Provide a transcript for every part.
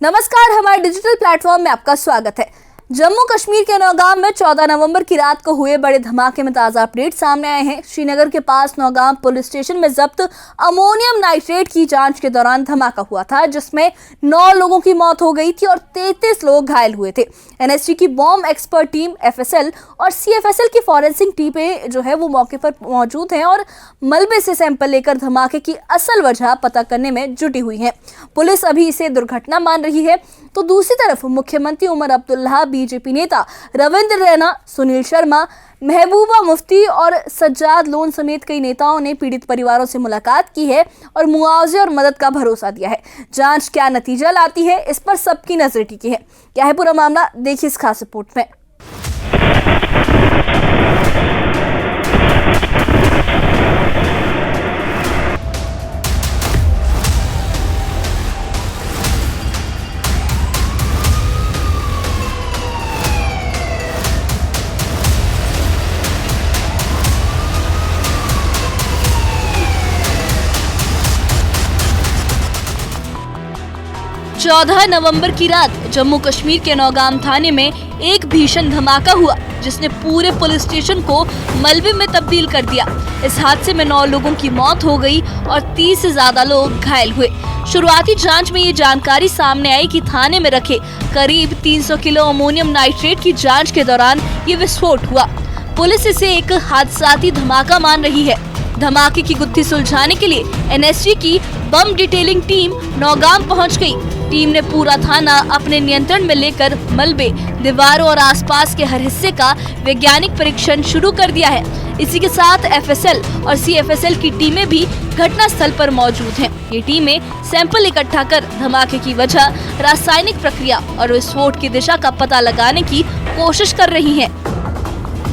नमस्कार, हमारे digital platform में आपका स्वागत है। जम्मू कश्मीर के नौगाम में 14 नवंबर की रात को हुए बड़े धमाके में ताजा अपडेट सामने आए हैं। श्रीनगर के पास नौगाम पुलिस स्टेशन में जब्त अमोनियम नाइट्रेट की जांच के दौरान धमाका हुआ था, जिसमें 9 लोगों की मौत हो गई थी और 33 लोग घायल हुए थे। एनएसजी की बॉम्ब एक्सपर्ट टीम एफएसएल और सीएफएसएल की फॉरेंसिक टीमें जो है वो मौके पर मौजूद हैं और मलबे से सैंपल लेकर धमाके की असल वजह पता करने में जुटी हुई है। पुलिस अभी इसे दुर्घटना मान रही है, तो दूसरी तरफ मुख्यमंत्री उमर अब्दुल्ला, बीजेपी नेता रविंद्र रैना, सुनील शर्मा, महबूबा मुफ्ती और सज्जाद लोन समेत कई नेताओं ने पीड़ित परिवारों से मुलाकात की है और मुआवजे और मदद का भरोसा दिया है। जांच क्या नतीजा लाती है, इस पर सबकी नजर टिकी है। क्या है पूरा मामला, देखिए इस खास रिपोर्ट में। चौदह नवंबर की रात जम्मू कश्मीर के नौगाम थाने में एक भीषण धमाका हुआ, जिसने पूरे पुलिस स्टेशन को मलबे में तब्दील कर दिया। इस हादसे में 9 लोगों की मौत हो गई और 30 से ज्यादा लोग घायल हुए। शुरुआती जांच में ये जानकारी सामने आई कि थाने में रखे करीब 300 किलो अमोनियम नाइट्रेट की जांच के दौरान ये विस्फोट हुआ। पुलिस इसे एक हादसाती धमाका मान रही है। धमाके की गुत्थी सुलझाने के लिए एनएसजी की बम डिटेलिंग टीम नौगाम पहुंच गई। टीम ने पूरा थाना अपने नियंत्रण में लेकर मलबे, दीवारों और आसपास के हर हिस्से का वैज्ञानिक परीक्षण शुरू कर दिया है। इसी के साथ एफएसएल और सीएफएसएल की टीमें भी घटना स्थल पर मौजूद हैं। ये टीमें सैंपल इकट्ठा कर धमाके की वजह, रासायनिक प्रक्रिया और विस्फोट की दिशा का पता लगाने की कोशिश कर रही हैं।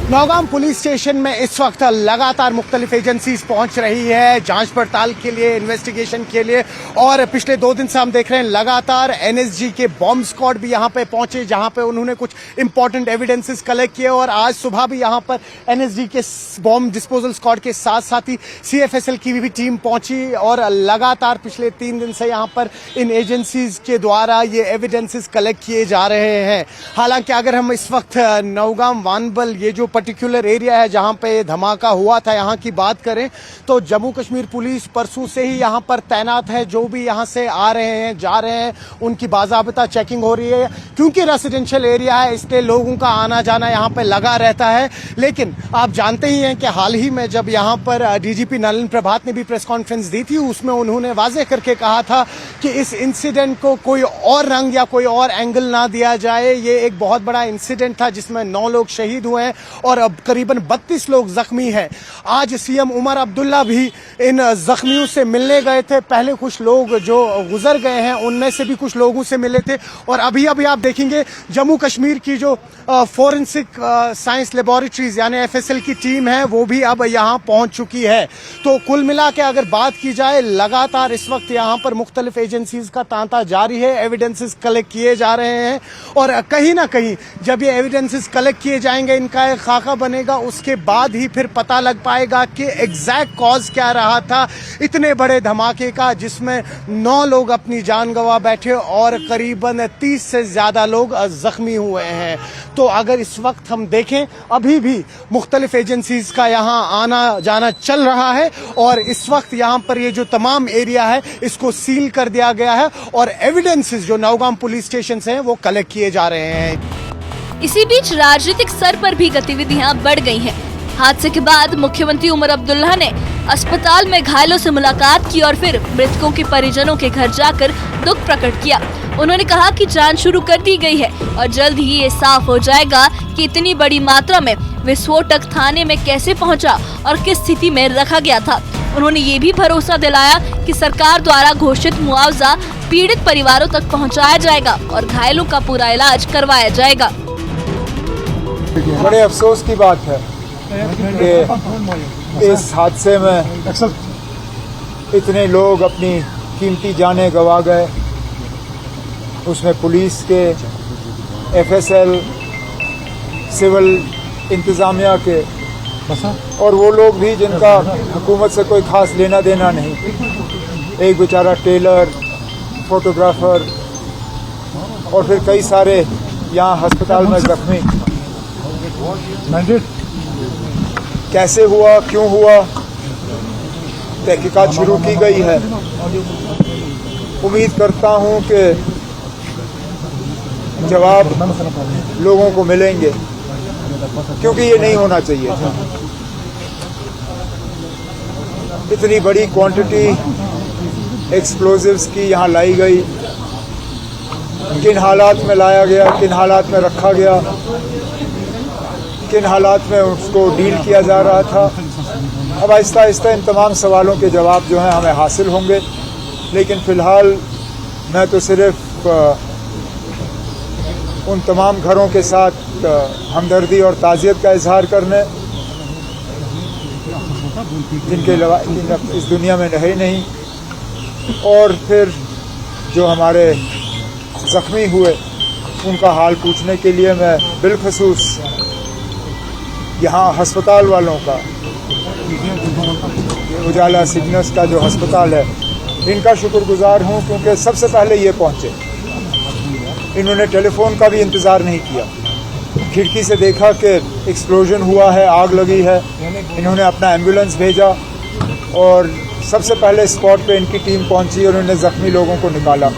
नौगाम पुलिस स्टेशन में इस वक्त लगातार मुख्तलिफ एजेंसीज पहुंच रही है जांच पड़ताल के लिए, इन्वेस्टिगेशन के लिए। और पिछले 2 दिन से हम देख रहे हैं लगातार एनएसजी के बॉम्ब स्क्वाड भी यहां पे पहुंचे, जहां पे उन्होंने कुछ इंपॉर्टेंट एविडेंसेस कलेक्ट किए। और आज सुबह भी यहां पर एनएसजी के बॉम्ब डिस्पोजल स्क्वाड के साथ साथ ही सीएफएसएल की भी टीम पहुंची। और लगातार पिछले 3 दिन से यहां पर इन एजेंसीज के द्वारा ये एविडेंसेस कलेक्ट किए जा रहे हैं। हालांकि अगर हम इस वक्त नौगाम वानबल, ये जो पर्टिकुलर एरिया है जहां पे धमाका हुआ था, यहां की बात करें तो जम्मू कश्मीर पुलिस परसों से ही यहां पर तैनात है। जो भी यहां से आ रहे हैं, जा रहे हैं, उनकी बाज़ाबिता चेकिंग हो रही है। क्योंकि रेसिडेंशियल एरिया है, इसलिए लोगों का आना जाना यहां पे लगा रहता है। लेकिन आप जानते ही हैं कि हाल ही में जब यहां पर डीजीपी नलिन प्रभात ने भी प्रेस कॉन्फ्रेंस दी थी, उसमें उन्होंने वाजे करके कहा था कि इस इंसिडेंट को कोई और रंग या कोई और एंगल ना दिया जाए। ये एक बहुत बड़ा इंसिडेंट था जिसमें 9 लोग शहीद हुए हैं और अब करीबन 32 लोग जख्मी हैं। आज सीएम उमर अब्दुल्ला भी इन जख्मियों से मिलने गए थे। पहले कुछ लोग जो गुजर गए हैं उनमें से भी कुछ लोगों से मिले थे। और अभी आप देखेंगे जम्मू कश्मीर की जो फोरेंसिक साइंस लेबोरेटरीज यानी एफएसएल की टीम है वो भी अब यहां पहुंच चुकी है। तो कुल मिला के अगर बात की जाए, लगातार इस वक्त यहां पर मुख्तलिफ एजेंसीज का तांता जारी है, एविडेंसेस कलेक्ट किए जा रहे हैं। और कहीं ना कहीं जब ये एविडेंसेस कलेक्ट किए जाएंगे, इनका एक खाका बनेगा, उसके बाद ही फिर पता लग पाएगा कि एग्जैक्ट कॉज क्या रहा था इतने बड़े धमाके का, जिसमें 9 लोग अपनी जान गंवा बैठे और करीबन 30 से ज्यादा लोग जख्मी हुए हैं। तो अगर इस वक्त हम देखें, अभी भी मुख्तलिफ एजेंसीज का यहाँ आना जाना चल रहा है और इस वक्त यहाँ पर ये जो तमाम एरिया है इसको सील कर दिया गया है और एविडेंसेस जो नौगाम पुलिस स्टेशन से हैं वो कलेक्ट किए जा रहे हैं। इसी बीच राजनीतिक स्तर पर भी गतिविधियां बढ़ गई हैं। हादसे के बाद मुख्यमंत्री उमर अब्दुल्ला ने अस्पताल में घायलों से मुलाकात की और फिर मृतकों के परिजनों के घर जाकर दुख प्रकट किया। उन्होंने कहा कि जांच शुरू कर दी गई है और जल्द ही ये साफ हो जाएगा कि इतनी बड़ी मात्रा में विस्फोटक थाने में कैसे पहुंचा और किस स्थिति में रखा गया था। उन्होंने ये भी भरोसा दिलाया कि सरकार द्वारा घोषित मुआवजा पीड़ित परिवारों तक पहुंचाया जाएगा और घायलों का पूरा इलाज करवाया जाएगा। बड़े अफसोस की बात है कि इस हादसे में इतने लोग अपनी कीमती जानें गंवा गए। उसमें पुलिस के, एफएसएल, सिविल इंतज़ामिया के और वो लोग भी जिनका हुकूमत से कोई खास लेना देना नहीं। एक बेचारा टेलर, फोटोग्राफर, और फिर कई सारे यहाँ अस्पताल में जख्मी। कैसे हुआ, क्यों हुआ, तहकीकात शुरू की गई है। उम्मीद करता हूं कि जवाब लोगों को मिलेंगे, क्योंकि ये नहीं होना चाहिए था। इतनी बड़ी क्वांटिटी एक्सप्लोजिव्स की यहाँ लाई गई, किन हालात में लाया गया, किन हालात में रखा गया, किन हालात में उसको डील किया जा रहा था। अब आहिस्ता आहिस्ता इन तमाम सवालों के जवाब जो हैं हमें हासिल होंगे, लेकिन फ़िलहाल मैं तो सिर्फ उन तमाम घरों के साथ हमदर्दी और ताज़ियत का इजहार करने, जिनके इस दुनिया में रहे नहीं, और फिर जो हमारे ज़ख्मी हुए उनका हाल पूछने के लिए मैं बिलखसूस यहाँ अस्पताल वालों का, उजाला सिग्नस का जो अस्पताल है, इनका शुक्रगुजार हूँ, क्योंकि सबसे पहले ये पहुँचे। इन्होंने टेलीफोन का भी इंतज़ार नहीं किया, खिड़की से देखा कि एक्सप्लोजन हुआ है, आग लगी है, इन्होंने अपना एम्बुलेंस भेजा और सबसे पहले स्पॉट पे इनकी टीम पहुंची और उन्होंने ज़ख्मी लोगों को निकाला।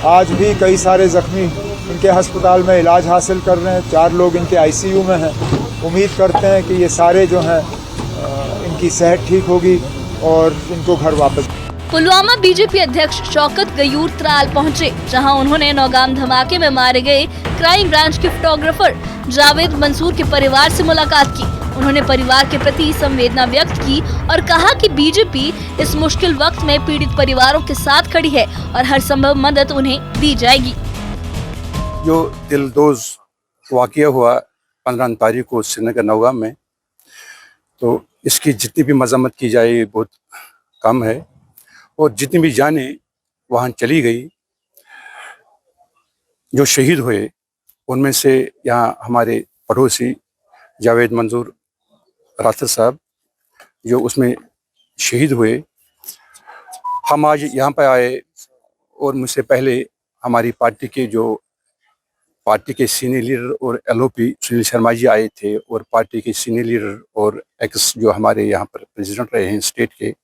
आज भी कई सारे ज़ख्मी इनके अस्पताल में इलाज हासिल कर रहे हैं, 4 लोग इनके आईसीयू में हैं। उम्मीद करते हैं कि ये सारे जो हैं इनकी सेहत ठीक होगी और इनको घर वापस। पुलवामा बीजेपी अध्यक्ष शौकत गयूर त्राल पहुंचे, जहां उन्होंने नौगाम धमाके में मारे गए क्राइम ब्रांच के फोटोग्राफर जावेद मंसूर के परिवार से मुलाकात की। उन्होंने परिवार के प्रति संवेदना व्यक्त की और कहा कि बीजेपी इस मुश्किल वक्त में पीड़ित परिवारों के साथ खड़ी है और हर संभव मदद उन्हें दी जाएगी। जो दिलदोज वाक़या हुआ 15 तारीख को श्रीनगर नौगाम में, तो इसकी जितनी भी मजम्मत की जाए बहुत कम है, और जितनी भी जानें वहाँ चली गई, जो शहीद हुए उनमें से यहाँ हमारे पड़ोसी जावेद मंसूर राशिद साहब जो उसमें शहीद हुए, हम आज यहाँ पर आए और मुझसे पहले हमारी पार्टी के सीनियर लीडर और एलओपी सुनील शर्मा जी आए थे, और पार्टी के सीनियर लीडर और एक्स जो हमारे यहाँ पर प्रेसिडेंट रहे हैं स्टेट के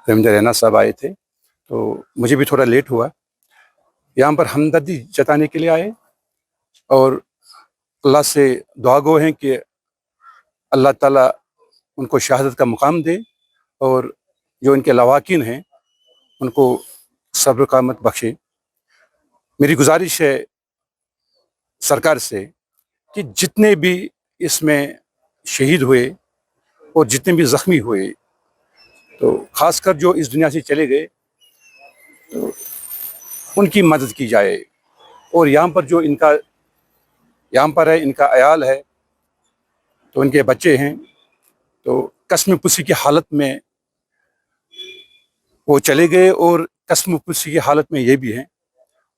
रविंद्र रैना साहब आए थे। तो मुझे भी थोड़ा लेट हुआ, यहाँ पर हमदर्दी जताने के लिए आए और अल्लाह से दुआ गो हैं कि अल्लाह ताला उनको शहादत का मुकाम दे, और जो इनके लवाकिन हैं उनको सब्र कामत बख्शे। मेरी गुजारिश है सरकार से कि जितने भी इसमें शहीद हुए और जितने भी ज़ख्मी हुए, तो ख़ासकर जो इस दुनिया से चले गए, तो उनकी मदद की जाए। और यहाँ पर जो इनका इनका अयाल है, तो इनके बच्चे हैं, तो कसम पुसी की हालत में वो चले गए और कसम पुसी की हालत में ये भी हैं।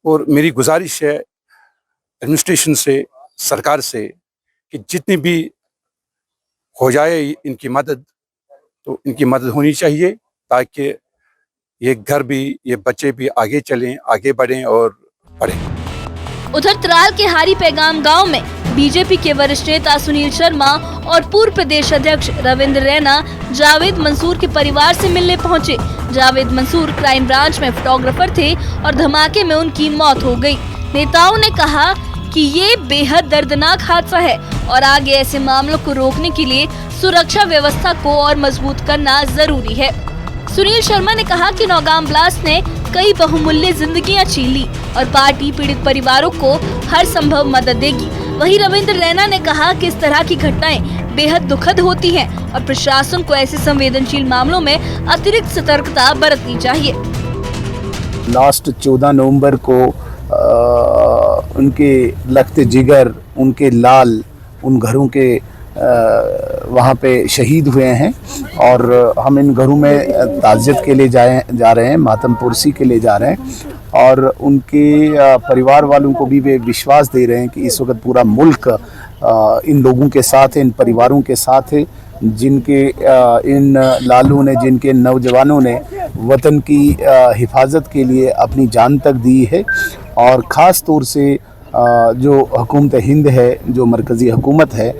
और मेरी गुजारिश है एडमिनिस्ट्रेशन से, सरकार से, कि जितनी भी हो जाए इनकी मदद, तो इनकी मदद होनी चाहिए, ताकि ये घर भी, ये बच्चे भी आगे चलें, आगे बढ़ें और पढ़ें। उधर त्राल के हारी पैगाम गांव में बीजेपी के वरिष्ठ नेता सुनील शर्मा और पूर्व प्रदेश अध्यक्ष रविंद्र रैना जावेद मंसूर के परिवार से मिलने पहुंचे। जावेद मंसूर क्राइम ब्रांच में फोटोग्राफर थे और धमाके में उनकी मौत हो गई। नेताओं ने कहा कि ये बेहद दर्दनाक हादसा है और आगे ऐसे मामलों को रोकने के लिए सुरक्षा व्यवस्था को और मजबूत करना जरूरी है। सुनील शर्मा ने कहा कि नौगाम ब्लास्ट ने कई बहुमूल्य जिंदगियां छीन ली और पार्टी पीड़ित परिवारों को हर संभव मदद देगी। वहीं रविंद्र रैना ने कहा कि इस तरह की घटनाएं बेहद दुखद होती हैं और प्रशासन को ऐसे संवेदनशील मामलों में अतिरिक्त सतर्कता बरतनी चाहिए। लास्ट 14 नवंबर को उनके लखते जिगर, उनके लाल, उन घरों के वहाँ पे शहीद हुए हैं, और हम इन घरों में ताज़ियत के लिए जा रहे हैं, मातम पुरसी के लिए जा रहे हैं, और उनके परिवार वालों को भी वे विश्वास दे रहे हैं कि इस वक्त पूरा मुल्क इन लोगों के साथ है, इन परिवारों के साथ है, जिनके इन लालों ने, जिनके नौजवानों ने वतन की हिफाजत के लिए अपनी जान तक दी है। और ख़ास तौर से जो हुकूमत हिंद है, जो मरकज़ी हुकूमत है,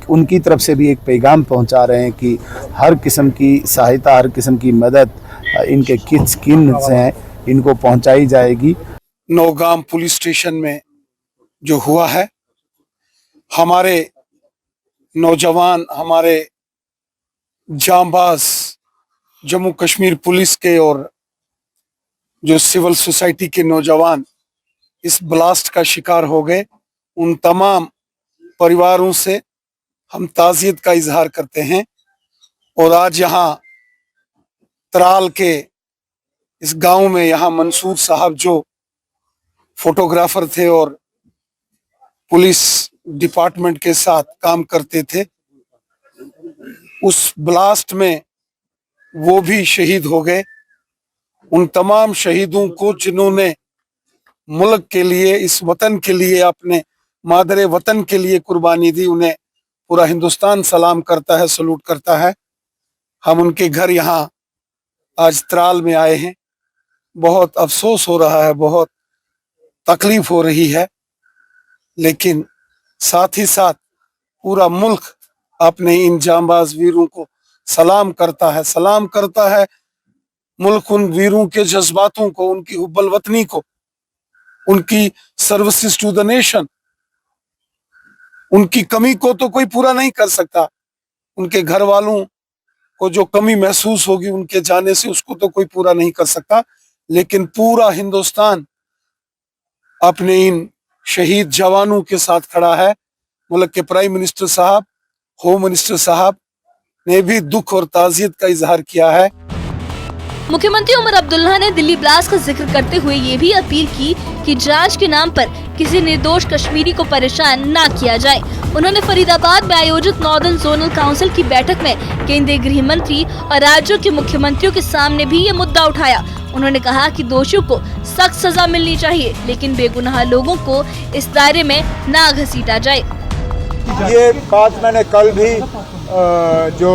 उनकी तरफ से भी एक पैगाम पहुंचा रहे हैं कि हर किस्म की सहायता, हर किस्म की मदद इनके किन हैं इनको पहुंचाई जाएगी। नौगाम पुलिस स्टेशन में जो हुआ है, हमारे नौजवान, हमारे जांबाज जम्मू कश्मीर पुलिस के और जो सिविल सोसाइटी के नौजवान इस ब्लास्ट का शिकार हो गए, उन तमाम परिवारों से हम ताज़ियत का इजहार करते हैं। और आज यहाँ त्राल के इस गांव में यहाँ मंसूर साहब जो फोटोग्राफर थे और पुलिस डिपार्टमेंट के साथ काम करते थे, उस ब्लास्ट में वो भी शहीद हो गए। उन तमाम शहीदों को जिन्होंने मुल्क के लिए, इस वतन के लिए, अपने मादरे वतन के लिए कुर्बानी दी, उन्हें पूरा हिंदुस्तान सलाम करता है, सलूट करता है। हम उनके घर यहाँ आज त्राल में आए हैं। बहुत अफसोस हो रहा है, बहुत तकलीफ हो रही है, लेकिन साथ ही साथ पूरा मुल्क अपने इन जांबाज वीरों को सलाम करता है। मुल्क उन वीरों के जज्बातों को, उनकी हुब्बुल वतनी को, उनकी सर्विसेज टू द नेशन, उनकी कमी को तो कोई पूरा नहीं कर सकता। उनके घर वालों को जो कमी महसूस होगी उनके जाने से, उसको तो कोई पूरा नहीं कर सकता। लेकिन पूरा हिंदुस्तान अपने इन शहीद जवानों के साथ खड़ा है। मुल्क के प्राइम मिनिस्टर साहब, होम मिनिस्टर साहब ने भी दुख और ताज़ियत का इजहार किया है। मुख्यमंत्री उमर अब्दुल्ला ने दिल्ली ब्लास्ट का जिक्र करते हुए ये भी अपील की कि जांच के नाम पर किसी निर्दोष कश्मीरी को परेशान ना किया जाए। उन्होंने फरीदाबाद में आयोजित नॉर्दर्न जोनल काउंसिल की बैठक में केंद्रीय गृह मंत्री और राज्यों के मुख्यमंत्रियों के सामने भी ये मुद्दा उठाया। उन्होंने कहा कि दोषियों को सख्त सजा मिलनी चाहिए, लेकिन बेगुनाह लोगों को इस दायरे में ना घसीटा जाए। ये बात मैंने कल भी जो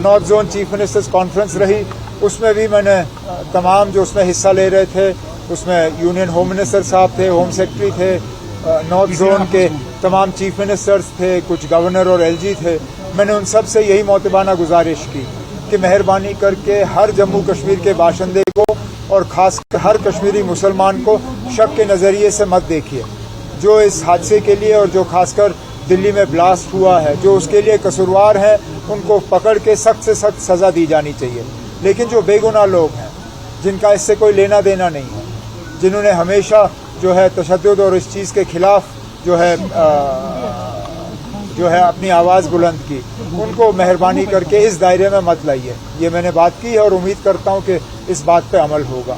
north zone chief ministers conference रही, उसमें भी मैंने तमाम जो उसमें हिस्सा ले रहे थे, उसमें यूनियन होम मिनिस्टर साहब थे, होम सेक्रेटरी थे, नॉर्थ जोन के तमाम चीफ मिनिस्टर्स थे, कुछ गवर्नर और एलजी थे। मैंने उन सब से यही मोतबाना गुजारिश की कि मेहरबानी करके हर जम्मू कश्मीर के बाशिंदे को और खास हर कश्मीरी मुसलमान को शक के नज़रिए से मत देखिए। जो इस हादसे के लिए और जो खासकर दिल्ली में ब्लास्ट हुआ है, जो उसके लिए कसूरवार है, उनको पकड़ के सख्त से सख्त सज़ा दी जानी चाहिए। लेकिन जो बेगुनाह लोग हैं, जिनका इससे कोई लेना देना नहीं है, जिन्होंने हमेशा जो है तशद्दुद और इस चीज़ के खिलाफ जो है अपनी आवाज़ बुलंद की, उनको मेहरबानी करके इस दायरे में मत लाइए। ये मैंने बात की है और उम्मीद करता हूँ कि इस बात पे अमल होगा।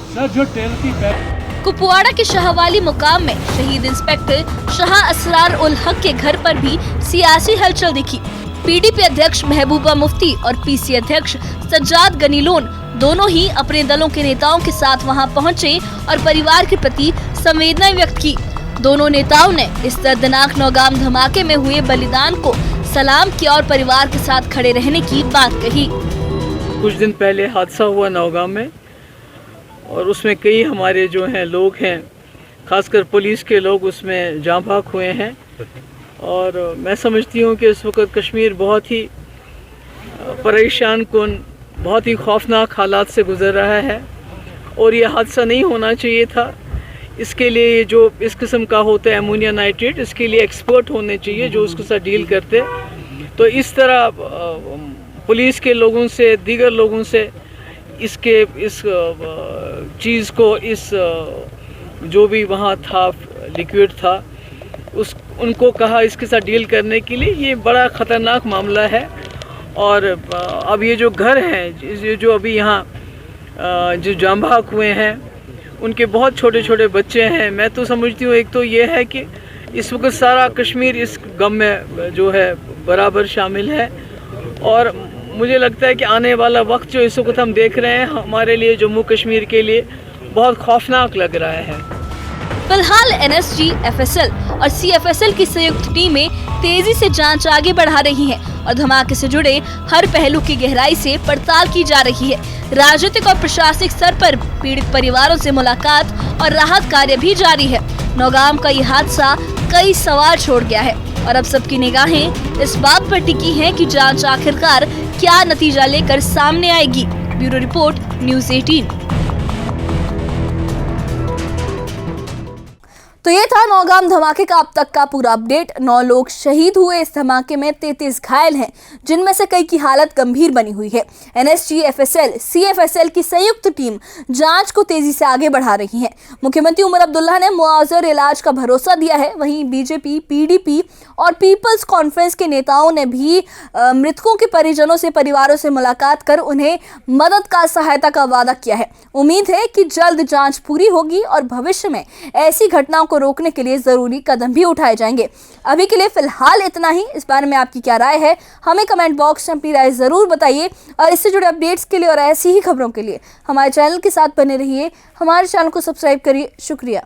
कुपवाड़ा के शाहवाली मुकाम में शहीद इंस्पेक्टर शाह असरार उल हक के घर पर भी सियासी हलचल दिखी। पीडीपी अध्यक्ष महबूबा मुफ्ती और पीसी अध्यक्ष सज्जाद गनीलोन दोनों ही अपने दलों के नेताओं के साथ वहां पहुंचे और परिवार के प्रति संवेदना व्यक्त की। दोनों नेताओं ने इस दर्दनाक नौगाम धमाके में हुए बलिदान को सलाम किया और परिवार के साथ खड़े रहने की बात कही। कुछ दिन पहले हादसा हुआ नौगाम में और उसमें कई हमारे जो हैं लोग हैं, खासकर पुलिस के लोग उसमें जाँ भाग हुए हैं। और मैं समझती हूँ कि इस वक्त कश्मीर बहुत ही परेशान कुन, बहुत ही खौफनाक हालात से गुजर रहा है और ये हादसा नहीं होना चाहिए था। इसके लिए जो इस किस्म का होता है अमोनिया नाइट्रेट, इसके लिए एक्सपर्ट होने चाहिए जो उसके साथ डील करते। तो इस तरह पुलिस के लोगों से, दीगर लोगों से इस चीज़ को, इस जो भी वहाँ था लिक्विड था, उनको कहा इसके साथ डील करने के लिए। ये बड़ा ख़तरनाक मामला है। और अब ये जो घर हैं, जो अभी यहाँ जो जाँ भाग हुए हैं, उनके बहुत छोटे छोटे बच्चे हैं। मैं तो समझती हूँ एक तो ये है कि इस वक्त सारा कश्मीर इस गम में जो है बराबर शामिल है। और मुझे लगता है कि आने वाला वक्त जो इस वक्त हम देख रहे हैं, हमारे लिए जम्मू कश्मीर के लिए बहुत खौफनाक लग रहा है। फिलहाल एनएसजी, एफएसएल और सीएफएसएल की संयुक्त टीमें तेजी से जांच आगे बढ़ा रही हैं और धमाके से जुड़े हर पहलू की गहराई से पड़ताल की जा रही है। राजनीतिक और प्रशासनिक स्तर पर पीड़ित परिवारों से मुलाकात और राहत कार्य भी जारी है। नौगाम का ये हादसा कई सवाल छोड़ गया है और अब सबकी निगाहें इस बात पर टिकी हैं कि जांच आखिरकार क्या नतीजा लेकर सामने आएगी। Bureau report, news 18। तो ये था नौगाम धमाके का अब तक का पूरा अपडेट। 9 लोग शहीद हुए इस धमाके में, 33 घायल हैं, जिनमें से कई की हालत गंभीर बनी हुई है। एनएसजी, एफएसएल, सीएफएसएल की संयुक्त टीम जांच को तेजी से आगे बढ़ा रही है। मुख्यमंत्री उमर अब्दुल्ला ने मुआवजा और इलाज का भरोसा दिया है। वहीं बीजेपी, पीडीपी और पीपल्स कॉन्फ्रेंस के नेताओं ने भी मृतकों के परिजनों से, परिवारों से मुलाकात कर उन्हें मदद का, सहायता का वादा किया है। उम्मीद है कि जल्द जांच पूरी होगी और भविष्य में ऐसी घटनाओं को रोकने के लिए जरूरी कदम भी उठाए जाएंगे। अभी के लिए फिलहाल इतना ही। इस बारे में आपकी क्या राय है, हमें कमेंट बॉक्स में अपनी राय जरूर बताइए। और इससे जुड़े अपडेट्स के लिए और ऐसी ही खबरों के लिए हमारे चैनल के साथ बने रहिए। हमारे चैनल को सब्सक्राइब करिए। शुक्रिया।